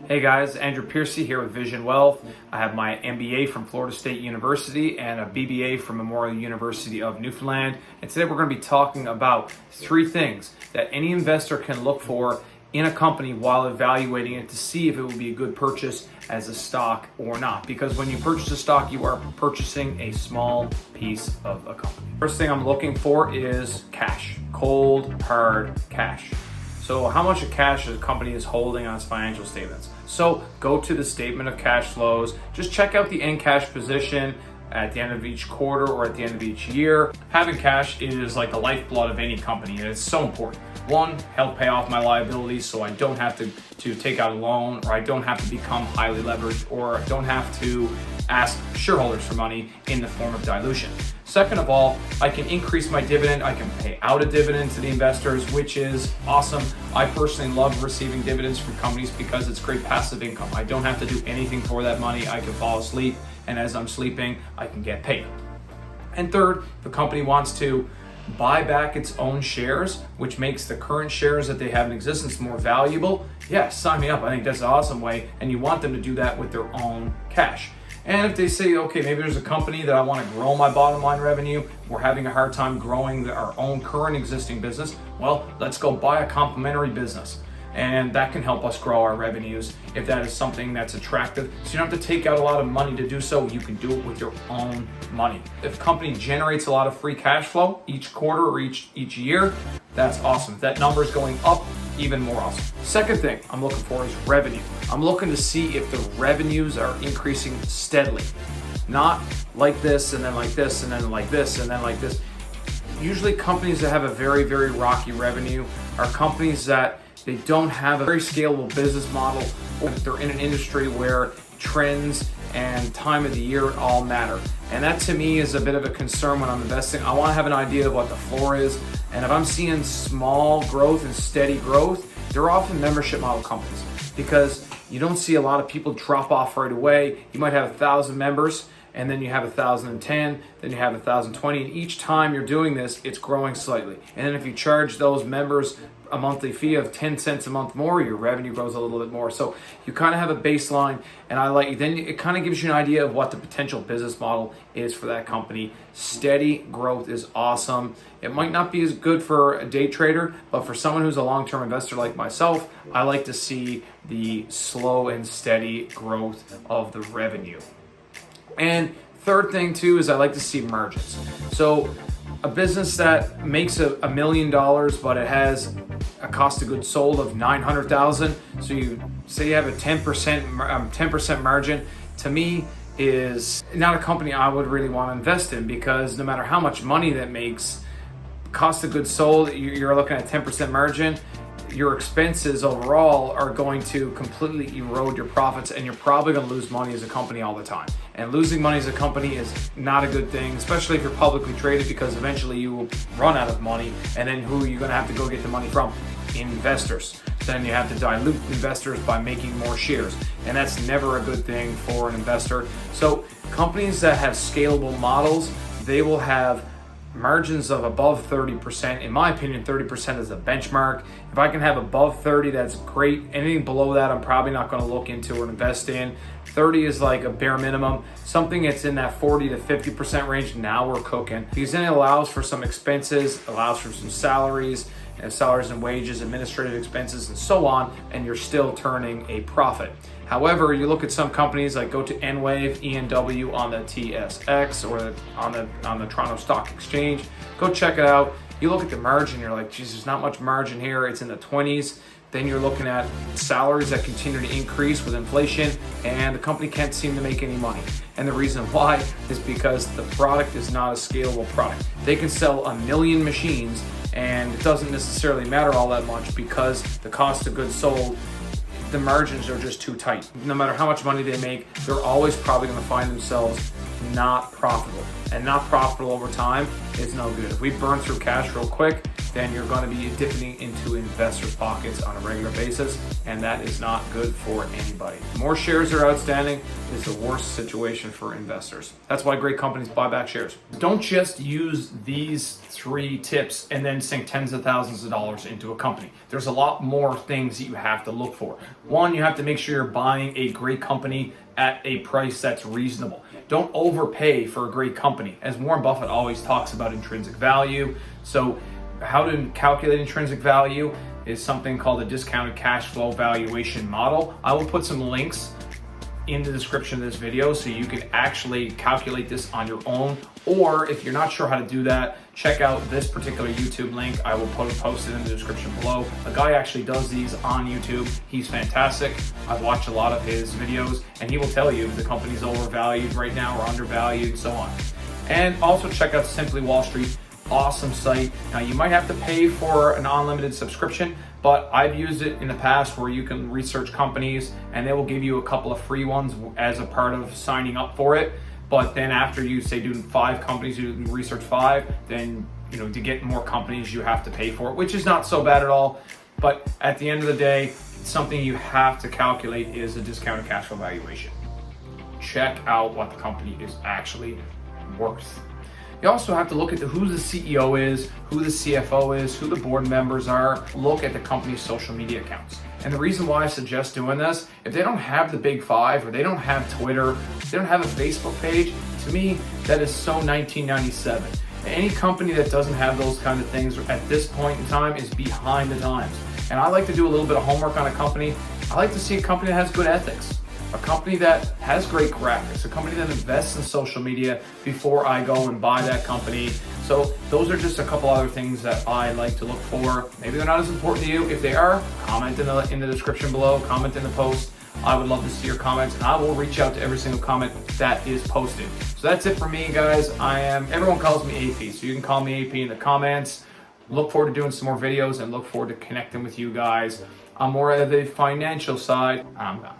Hey guys, Andrew Piercy here with Vision Wealth. I have my MBA from Florida State University and a BBA from Memorial University of Newfoundland. And today we're going to be talking about three things that any investor can look for in a company while evaluating it to see if it will be a good purchase as a stock or not. Because when you purchase a stock, you are purchasing a small piece of a company. First thing I'm looking for is cash, cold, hard cash. So how much of cash a company is holding on its financial statements. So go to the statement of cash flows, just check out the end cash position at the end of each quarter or at the end of each year. Having cash is like the lifeblood of any company, and it's so important. One, help pay off my liabilities so I don't have to take out a loan, or I don't have to become highly leveraged, or I don't have to ask shareholders for money in the form of dilution. Second of all, I can increase my dividend. I can pay out a dividend to the investors, which is awesome. I personally love receiving dividends from companies because it's great passive income. I don't have to do anything for that money. I can fall asleep, and as I'm sleeping, I can get paid. And third, the company wants to buy back its own shares, which makes the current shares that they have in existence more valuable. Yeah, sign me up. I think that's an awesome way, and you want them to do that with their own cash. And if they say, okay, maybe there's a company that I want to grow my bottom line revenue, we're having a hard time growing our own current existing business, well, let's go buy a complementary business. And that can help us grow our revenues if that is something that's attractive. So you don't have to take out a lot of money to do so. You can do it with your own money. If a company generates a lot of free cash flow each quarter or each year, that's awesome. If that number is going up, even more awesome. Second thing I'm looking for is revenue. I'm looking to see if the revenues are increasing steadily, not like this and then like this and then like this and then like this. Usually companies that have a very, very rocky revenue are companies that they don't have a very scalable business model, or they're in an industry where trends and time of the year all matter. And that to me is a bit of a concern when I'm investing. I want to have an idea of what the floor is. And if I'm seeing small growth and steady growth, they're often membership model companies because you don't see a lot of people drop off right away. You might have 1,000 members, and then you have 1,010, then you have 1,020, and each time you're doing this, it's growing slightly. And then if you charge those members a monthly fee of 10 cents a month more, your revenue grows a little bit more. So you kind of have a baseline, and then it kind of gives you an idea of what the potential business model is for that company. Steady growth is awesome. It might not be as good for a day trader, but for someone who's a long-term investor like myself, I like to see the slow and steady growth of the revenue. And third thing too is I like to see margins. So a business that makes $1 million, but it has a cost of goods sold of $900,000. So you say you have a 10% margin. To me, is not a company I would really want to invest in, because no matter how much money that makes, cost of goods sold, you're looking at 10% margin. Your expenses overall are going to completely erode your profits, and you're probably going to lose money as a company all the time. And losing money as a company is not a good thing, especially if you're publicly traded, because eventually you will run out of money. And then who are you going to have to go get the money from? Investors. Then you have to dilute investors by making more shares. And that's never a good thing for an investor. So companies that have scalable models, they will have margins of above 30%. In my opinion, 30% is a benchmark. If I can have above 30, that's great. Anything below that, I'm probably not going to look into or invest in. 30 is like a bare minimum. Something that's in that 40 to 50% range, now we're cooking. Because then it allows for some expenses, allows for some salaries and wages, administrative expenses, and so on, and you're still turning a profit. However, you look at some companies like go to Enwave, ENW on the TSX or on the Toronto Stock Exchange. Go check it out. You look at the margin, you're like, geez, there's not much margin here. It's in the 20s. Then you're looking at salaries that continue to increase with inflation, and the company can't seem to make any money. And the reason why is because the product is not a scalable product. They can sell 1 million machines, and it doesn't necessarily matter all that much because the cost of goods sold, the margins are just too tight. No matter how much money they make, they're always probably going to find themselves not profitable. And not profitable over time is no good. If we burn through cash real quick, then you're going to be dipping into investors' pockets on a regular basis, and that is not good for anybody. The more shares are outstanding is the worst situation for investors. That's why great companies buy back shares. Don't just use these 3 tips and then sink tens of thousands of dollars into a company. There's a lot more things that you have to look for. One, you have to make sure you're buying a great company at a price that's reasonable. Don't overpay for a great company. As Warren Buffett always talks about intrinsic value. So how to calculate intrinsic value is something called a discounted cash flow valuation model. I will put some links in the description of this video so you can actually calculate this on your own, or if you're not sure how to do that, check out this particular YouTube link. I will post it in the description below. A guy actually does these on YouTube. He's fantastic. I've watched a lot of his videos, and he will tell you if the company's overvalued right now or undervalued and so on. And also check out Simply Wall Street. Awesome site. Now you might have to pay for an unlimited subscription, but I've used it in the past where you can research companies and they will give you a couple of free ones as a part of signing up for it. But then after you say do 5 companies, you research 5, then to get more companies you have to pay for it, which is not so bad at all. But at the end of the day, something you have to calculate is a discounted cash flow valuation. Check out what the company is actually worth. You also have to look at who the CEO is, who the CFO is, who the board members are. Look at the company's social media accounts. And the reason why I suggest doing this, if they don't have the big 5 or they don't have Twitter, if they don't have a Facebook page, to me, that is so 1997. Any company that doesn't have those kind of things at this point in time is behind the times. And I like to do a little bit of homework on a company. I like to see a company that has good ethics. A company that has great graphics, a company that invests in social media before I go and buy that company. So those are just a couple other things that I like to look for. Maybe they're not as important to you. If they are, comment in the description below, comment in the post. I would love to see your comments, and I will reach out to every single comment that is posted. So that's it for me, guys. Everyone calls me AP, so you can call me AP in the comments. Look forward to doing some more videos and look forward to connecting with you guys on more of the financial side. I'm done.